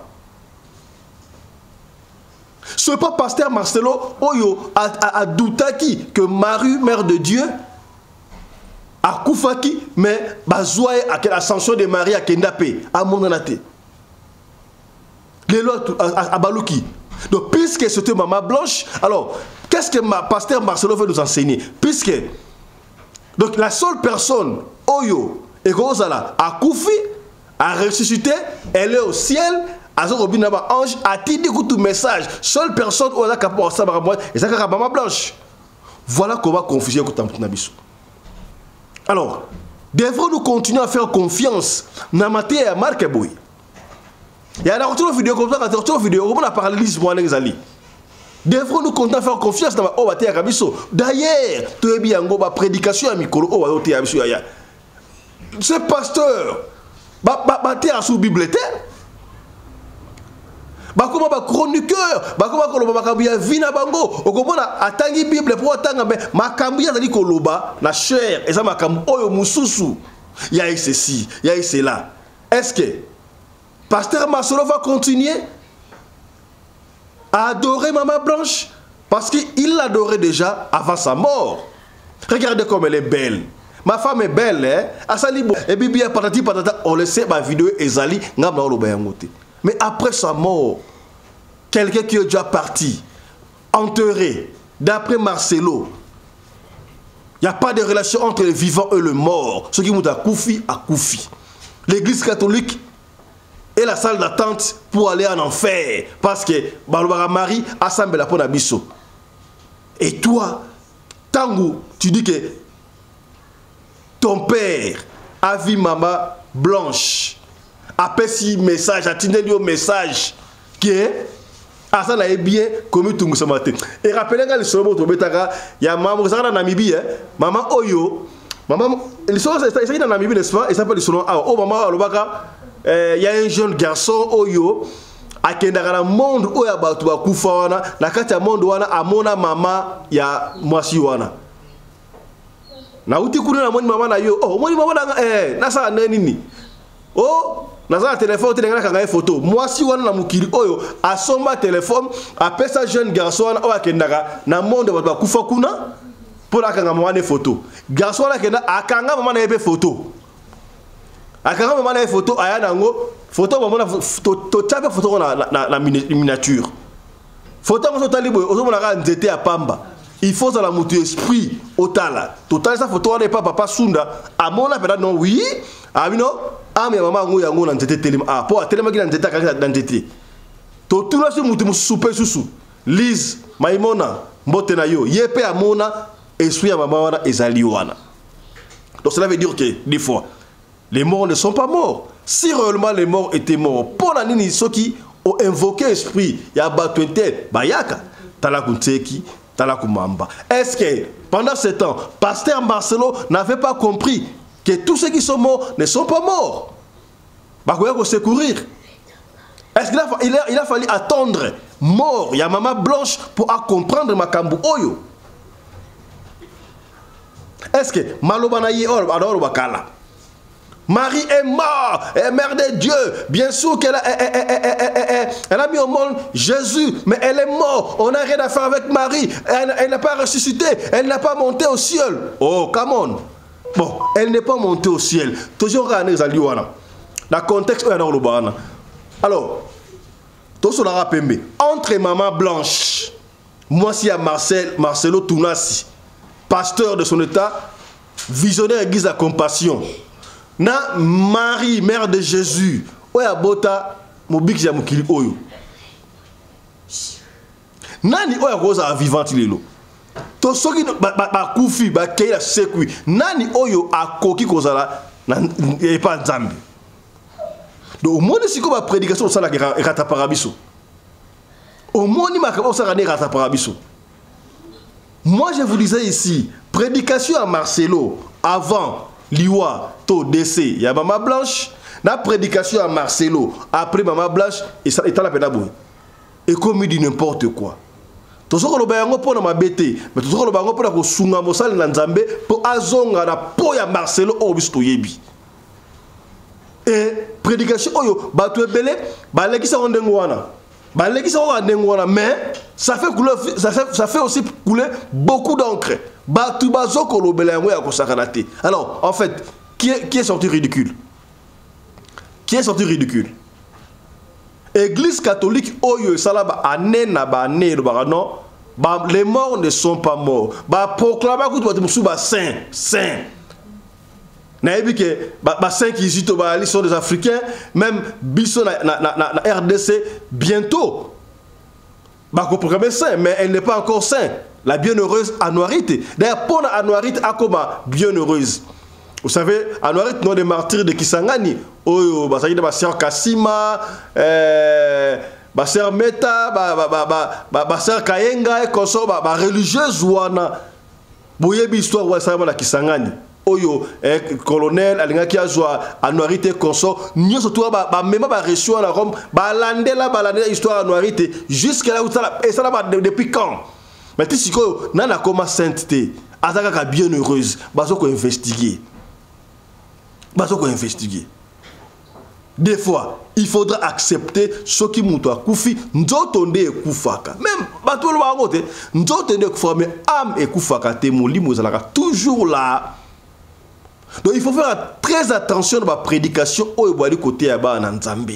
Ce n'est pas pasteur Marcelo Oyo a doutaki que Marie, mère de Dieu, a Koufaki, mais Bazouaye à l'ascension de Marie à Kendapé, à Monanate. Les lois à Balouki. Donc, puisque c'était maman blanche, alors, qu'est-ce que pasteur Marcelo veut nous enseigner? Puisque, donc, la seule personne, Oyo, et Kozala, a Koufi, a ressuscité, elle est au ciel, a Zorobinaba ange, a dit tout message. Seule personne, Oyo, et ça, c'est maman blanche. Voilà comment confusion que tu as. Alors, devrons-nous continuer à faire confiance dans ma tête à Marc Boy? Il y a une vidéo comme ça, une vidéo comme la paralysie moi n'exali. Devrons-nous continuer à faire confiance dans ma tête à Kabiso? D'ailleurs, tu es bien en prédication à Mikolo, oh tu es bien. Ce pasteur, tu es sous bibliothèque. Bakoma ba chroniqueur, bakoma koloba makambu ya vina bango, okomona atangi bible pour atanga mais makambu ya zali koloba na cher, eza makambu oyo mususu. Ya ceci, ya cela. Est-ce que pasteur Marcelo va continuer à adorer Maman Blanche parce qu'il l'adorait déjà avant sa mort? Regardez comme elle est belle. Ma femme est belle, hein? Asalibo. Et bibi patati patata, on le sait, ma vidéo ezali ngamba oloba yangote. Mais après sa mort, quelqu'un qui est déjà parti, enterré, d'après Marcelo, il n'y a pas de relation entre le vivant et le mort. Ce qui m'a Koufi à Koufi. L'église catholique est la salle d'attente pour aller en enfer. Parce que Balobara Marie a semblé la peau d'Abisso. Et toi, Tango, tu dis que ton père a vu maman blanche. Après si message, a tenu un message qui est ah ça là bien comme tout ce matin. Et rappelez quand le solo de Betaka, il y a maman ça en Namibie, maman Oyo, maman le solo c'est en Namibie n'est-ce pas? Et ça s'appelle le solo oh maman Alobaka, il y a un jeune garçon Oyo à Kendara monde Oya batu ba kufa wana na kati ya monde wana amona mama ya mwasi wana. Na uti kuna na moni mama na yo oh moni mama na na sa nini oh naza téléphone tenga kanga photo moi si wana na mukili oyo asomba téléphone appelle ça jeune garçon wana oya kendaka na monde ba kufa kuna pour akanga mwana photo garçon wana kenda akanga mama na yebe photo akanga mama na photo aya nango photo mama to tape photo na miniature photo ngo tali boy ozomona ka nzete ya pamba il faut ça la mutu esprit otala total sa photo wana pas papa sunda amona peda non oui abino ami ya mama ngo yango na nzete telema ah po telema kila nzete kaka na nzete to tula so mutu super susu Lise maimona mbote na yo yepe amona esprit ya mama wana ezali wana. Donc cela veut dire que des fois les morts ne sont pas morts. Si réellement les morts étaient morts, pour la nini ceux qui ont invoqué l'esprit ya batwente bayaka talakunteki talakumamba. Est-ce que pendant ce temps pasteur Marcelo n'avait pas compris que tous ceux qui sont morts ne sont pas morts? Bakoya ko secourir. Est-ce qu'il a fallu attendre mort, il y a maman blanche pour comprendre makambu oyo? Est-ce que malobana yi adoro bakala? Marie est morte, elle est mère de Dieu. Bien sûr qu'elle a mis au monde Jésus, mais elle est morte. On n'a rien à faire avec Marie. Elle n'a pas ressuscité, elle n'a pas monté au ciel. Oh, come on. Bon, elle n'est pas montée au ciel. Toujours dans le contexte, alors, tout cela entre maman blanche, moi si à Marcelo Tounassi, pasteur de son état, visionnaire église à compassion, na Marie, mère de Jésus, oya bota mobiki ya mukili oyo. Nani oya koza vivant lelo. To soki ba kufi ba keila sekui. Nani oyo akoki kozala na pas nzambe. Donc au monde si ko ba prédication ça la rata parabiso. Au monde makabo ça rata parabiso. Moi je vous disais ici, prédication à Marcelo avant Liwa to DC, il y a Mama Blanche, la prédication à Marcelo après Mama Blanche et ça est à la peine. Et comme il dit n'importe quoi. Tout ce que l'on a pour ma bête, mais tout ce que l'on a pour sunga mosal nanzambe pour azonga na po ya Marcelo obisto yebi. Et prédication oyo batu ebele ba lekisa ondengwana. Ba lekisa ondengwana mais ça fait couler ça fait aussi couler beaucoup d'encre. Batu bazoko lobele yango ya kosakanate. Alors en fait qui est sorti ridicule? Qui est sorti ridicule? Église catholique oyo salaba année na ba année non les morts ne sont pas morts ba proclamer que tu musu ba saint na ebi que ba saint qui ici to ba ils sont des africains même biso na RDC bientôt ba ko proclamer saint mais elle n'est pas encore saint la bienheureuse Anouarite d'ailleurs pour Anouarite akoma bienheureuse. Vous savez, Anouarite, nom des martyrs de Kisangani, oh, bah ça y est, bah sœur Kassima, bah sœur Meta, bah sœur Kayenga, et consort, bah religieuse ouana, boyebi histoire ouais ça la Kisangani, oh yo, colonel, alinga qui a joué Anouarite et consort, n'y a surtout bah même bah reçu à la Rome, bah landé histoire Anouarite, jusqu'à là où ça et ça là depuis quand? Mais tu sais quoi, nana comme sainteté, azaka bienheureuse, bah ça qu'on investiguer. Des fois, il faudra accepter ce qui m'a koufi, nzotonde e koufaka. Même bateau le bagote, nzotonde koufaka, mais âme e koufaka, te mon limo zalaka toujours là. Donc il faut faire très attention dans ma prédication au bois du côté à bas en Nzambe.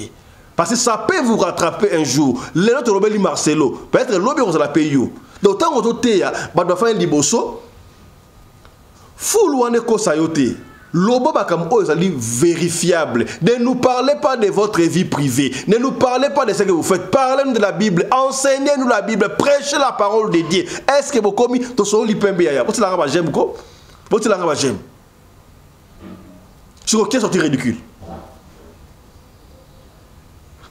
Parce que ça peut vous rattraper un jour. Les autres Robeli Marcelo, peut-être l'obé on la paye. Donc tant qu'on te ya, bah doit faire un liboso. Fou louane ko sayote. Lobo bakam ozali vérifiable. Ne nous parlez pas de votre vie privée. Ne nous parlez pas de ce que vous faites. Parlez-nous de la Bible. Enseignez-nous la Bible. Prêchez la parole de Dieu. Est-ce que vous commis to so lipembe ya? Vous la raba j'aime ko? Vous la raba j'aime. Sur qui est sorti ridicule?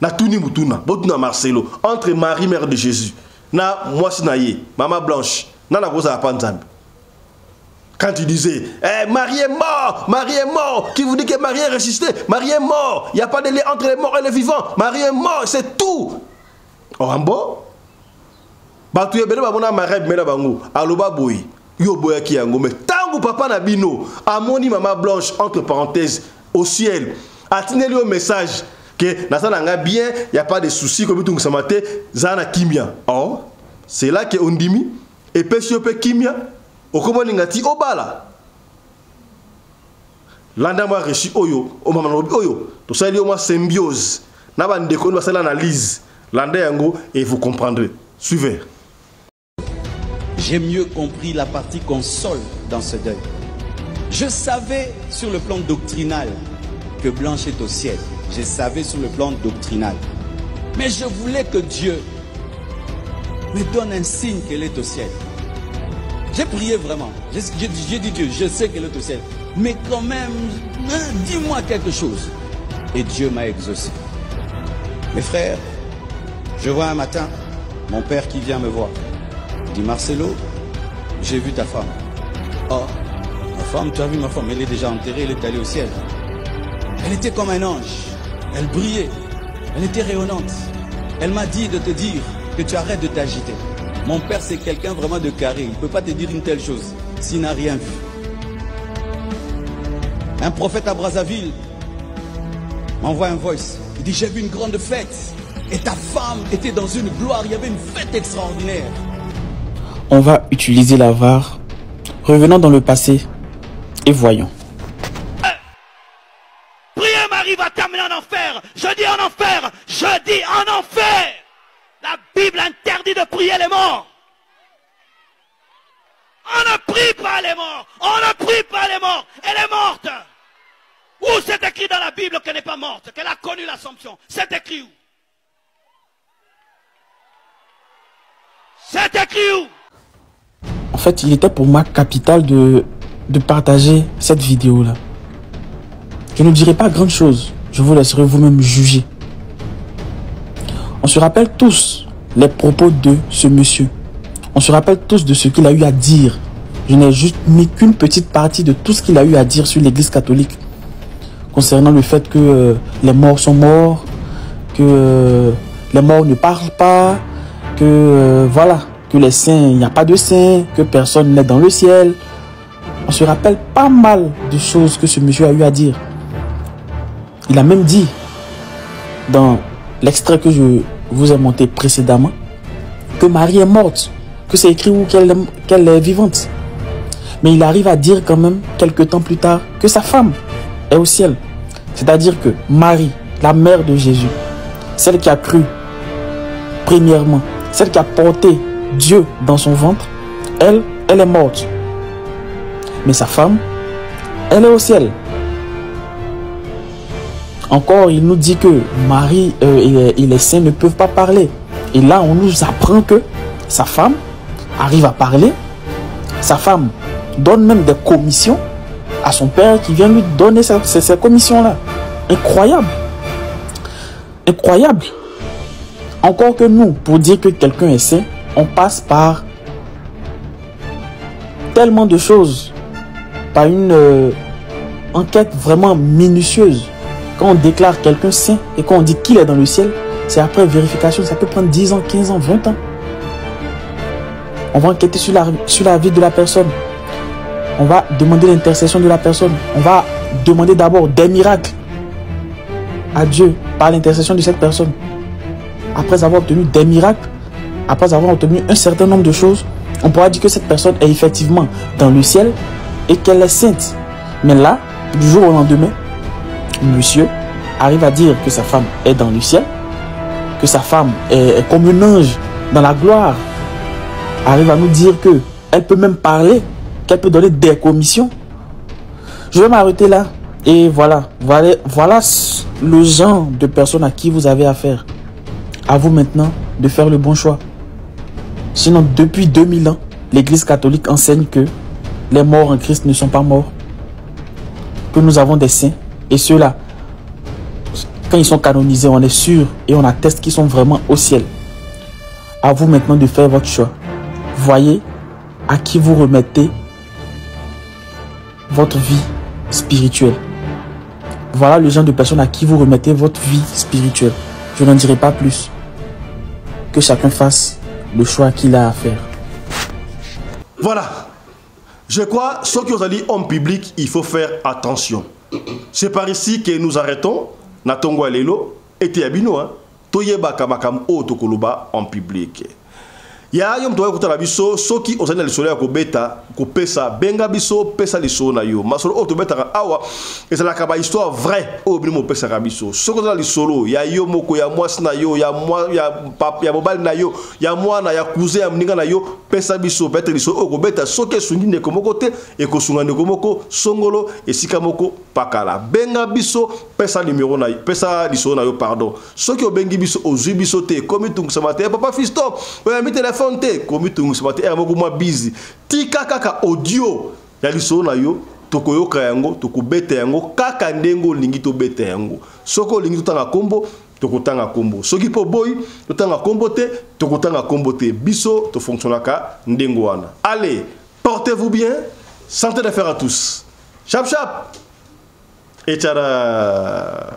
Na tuni mutuna, botuna Marcelo entre Marie mère de Jésus. Na moi sinaye, Maman Blanche. Na na goza panzambe. Quand tu disais, Marie est mort, qui vous dit que Marie est ressuscitée, Marie est mort, il n'y a pas de lien entre les morts et les vivants, Marie est mort, c'est tout. Orambo, Batu Ebele Babona Mareb Mela Bango, Aloba Boy, Yo Boya Kiango, mais Tango Papa Nabino, Amoni Maman Blanche, entre parenthèses, au ciel, attenez-le au message que Nasananga bien, il n'y a pas de soucis comme tout le monde, Zana Kimia. Oh, c'est là que on dit, et Pessiope Kimia. Okomo ningati obala. Landa moi reçu oyo, o mama oyo. To sali o moi symbiose. Na ba ndeko ba sala analyse. Landa yango et vous comprendrez. Suivez. J'ai mieux compris la partie console dans ce deuil. Je savais sur le plan doctrinal que Blanche est au ciel. Je savais sur le plan doctrinal. Mais je voulais que Dieu me donne un signe qu'elle est au ciel. J'ai prié vraiment. J'ai dit Dieu, je sais qu'elle est au ciel. Mais quand même, dis-moi quelque chose. Et Dieu m'a exaucé. Mes frères, je vois un matin mon père qui vient me voir. Il dit, Marcelo, j'ai vu ta femme. Oh, ma femme, tu as vu ma femme, elle est déjà enterrée, elle est allée au ciel. Elle était comme un ange. Elle brillait. Elle était rayonnante. Elle m'a dit de te dire que tu arrêtes de t'agiter. Mon père, c'est quelqu'un vraiment de carré. Il ne peut pas te dire une telle chose s'il n'a rien vu. Un prophète à Brazzaville m'envoie un voice. Il dit, j'ai vu une grande fête. Et ta femme était dans une gloire. Il y avait une fête extraordinaire. On va utiliser la VAR. Revenons dans le passé et voyons. Prier Marie va t'amener en enfer. Je dis en enfer. Je dis en enfer. La Bible interdit de prier les morts. On ne prie pas les morts. On ne prie pas les morts. Elle est morte. Où c'est écrit dans la Bible qu'elle n'est pas morte, qu'elle a connu l'Assomption? C'est écrit où? C'est écrit où? En fait, il était pour moi capital de partager cette vidéo-là. Je ne dirai pas grand chose. Je vous laisserai vous-même juger. On se rappelle tous les propos de ce monsieur. On se rappelle tous de ce qu'il a eu à dire. Je n'ai juste mis qu'une petite partie de tout ce qu'il a eu à dire sur l'Église catholique. Concernant le fait que les morts sont morts, que les morts ne parlent pas, que voilà, que les saints, il n'y a pas de saints, que personne n'est dans le ciel. On se rappelle pas mal de choses que ce monsieur a eu à dire. Il a même dit, dans l'extrait que je vous ai monté précédemment, que Marie est morte, que c'est écrit où qu'elle est vivante. Mais il arrive à dire quand même, quelques temps plus tard, que sa femme est au ciel. C'est-à-dire que Marie, la mère de Jésus, celle qui a cru, premièrement, celle qui a porté Dieu dans son ventre, elle est morte. Mais sa femme, elle est au ciel. Encore, il nous dit que Marie et les saints ne peuvent pas parler. Et là, on nous apprend que sa femme arrive à parler. Sa femme donne même des commissions à son père qui vient lui donner ces commissions-là. Incroyable. Incroyable. Encore que nous, pour dire que quelqu'un est saint, on passe par tellement de choses, par une enquête vraiment minutieuse. Quand on déclare quelqu'un saint et quand on dit qu'il est dans le ciel, c'est après vérification, ça peut prendre 10 ans, 15 ans, 20 ans. On va enquêter sur la vie de la personne. On va demander l'intercession de la personne. On va demander d'abord des miracles à Dieu par l'intercession de cette personne. Après avoir obtenu des miracles, après avoir obtenu un certain nombre de choses, on pourra dire que cette personne est effectivement dans le ciel et qu'elle est sainte. Mais là, du jour au lendemain, monsieur arrive à dire que sa femme est dans le ciel, que sa femme est comme un ange dans la gloire, arrive à nous dire qu'elle peut même parler, qu'elle peut donner des commissions. Je vais m'arrêter là. Et voilà le genre de personnes à qui vous avez affaire. À vous maintenant de faire le bon choix. Sinon, depuis 2000 ans, l'Église catholique enseigne que les morts en Christ ne sont pas morts. Que nous avons des saints. Et ceux-là, quand ils sont canonisés, on est sûr et on atteste qu'ils sont vraiment au ciel. À vous maintenant de faire votre choix. Voyez à qui vous remettez votre vie spirituelle. Voilà le genre de personnes à qui vous remettez votre vie spirituelle. Je n'en dirai pas plus. Que chacun fasse le choix qu'il a à faire. Voilà. Je crois, ceux qui ont dit en public, il faut faire attention. C'est par ici que nous arrêtons. Natongo Alelo et Tiabino. Toyeba Kamakam O Tokoluba en public. Ya yom toye kutala biso soki ozali na lisolo ya kobeta kopesa benga biso pesa lisolo na yo masolo o tobeta awa ezalaka ba histoire vraie o bino pesa ka biso soko ozali lisolo ya yo moko ya mwasi na yo ya mobali na yo ya mwana ya cousin ya mninga na yo pesa biso peut-être lisolo o kobeta soki esungi ndeko moko te ekosunga ndeko moko songolo esika moko pakala benga biso pesa numéro na yo pesa lisolo na yo pardon soki obengi biso ozwi biso te komi tungisa mate papa Fisto oya mi téléphone comme tu es busy tika kaka audio ya lisolo na yo tokoyoka yango tokobeta yango kaka ndengo lingi to beta yango soko lingi totanga kombo tokotanga kombo soki po boy totanga kombo te tokotanga kombo te biso to fonctionnaka ndengo wana. Allez, portez-vous bien, santé d'affaires à tous. Chap chap et tchara.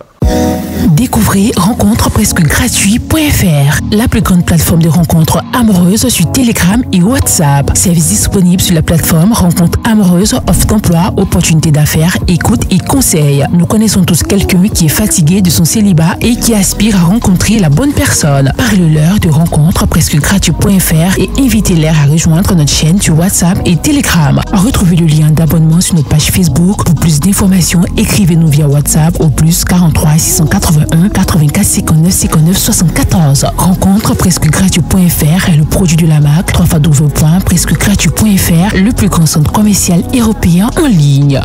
Découvrez rencontrepresquegratuit.fr, la plus grande plateforme de rencontres amoureuses sur Telegram et WhatsApp. Service disponible sur la plateforme Rencontres amoureuses, offre d'emploi, opportunités d'affaires, écoute et conseils. Nous connaissons tous quelqu'un qui est fatigué de son célibat et qui aspire à rencontrer la bonne personne. Parlez-leur de rencontrepresquegratuit.fr et invitez-les à rejoindre notre chaîne sur WhatsApp et Telegram. Retrouvez le lien d'abonnement sur notre page Facebook. Pour plus d'informations, écrivez-nous via WhatsApp au plus 43 681 84 59 59 74. Rencontrepresquegratuit.fr est le produit de la marque www.presquegratuit.fr, le plus grand centre commercial européen en ligne.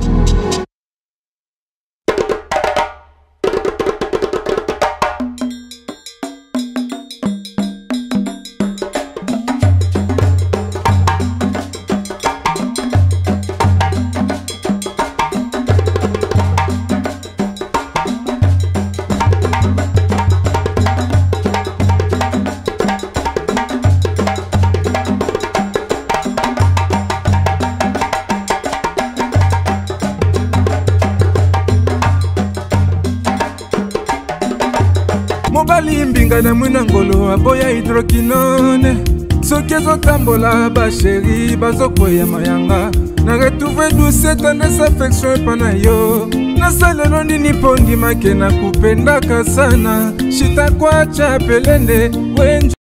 mobali mbinga na mwina ngolo aboya hydroquinone soki ezotambola basheri bazokweya mayanga na retrouve douce tendresse affection epa na yo nasalelo nini mpo ndimake na kupendaka sana shitakwacha pelende wenju